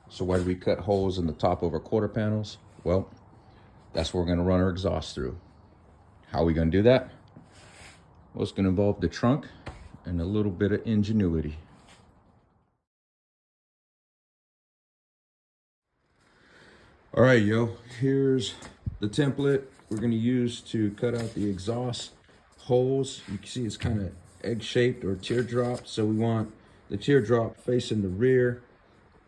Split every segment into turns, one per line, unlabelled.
So why do we cut holes in the top of our quarter panels? Well, that's where we're gonna run our exhaust through. How are we gonna do that? Well, it's gonna involve the trunk and a little bit of ingenuity. All right, yo, here's the template we're gonna use to cut out the exhaust holes. You can see it's kind of egg-shaped or teardrop, so we want the teardrop facing the rear.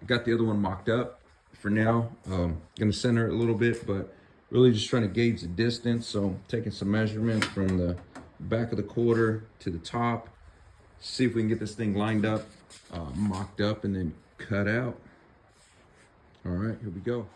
I got the other one mocked up for now. Gonna center it a little bit, but really just trying to gauge the distance. So I'm taking some measurements from the back of the quarter to the top, see if we can get this thing lined up, mocked up, and then cut out. All right, here we go.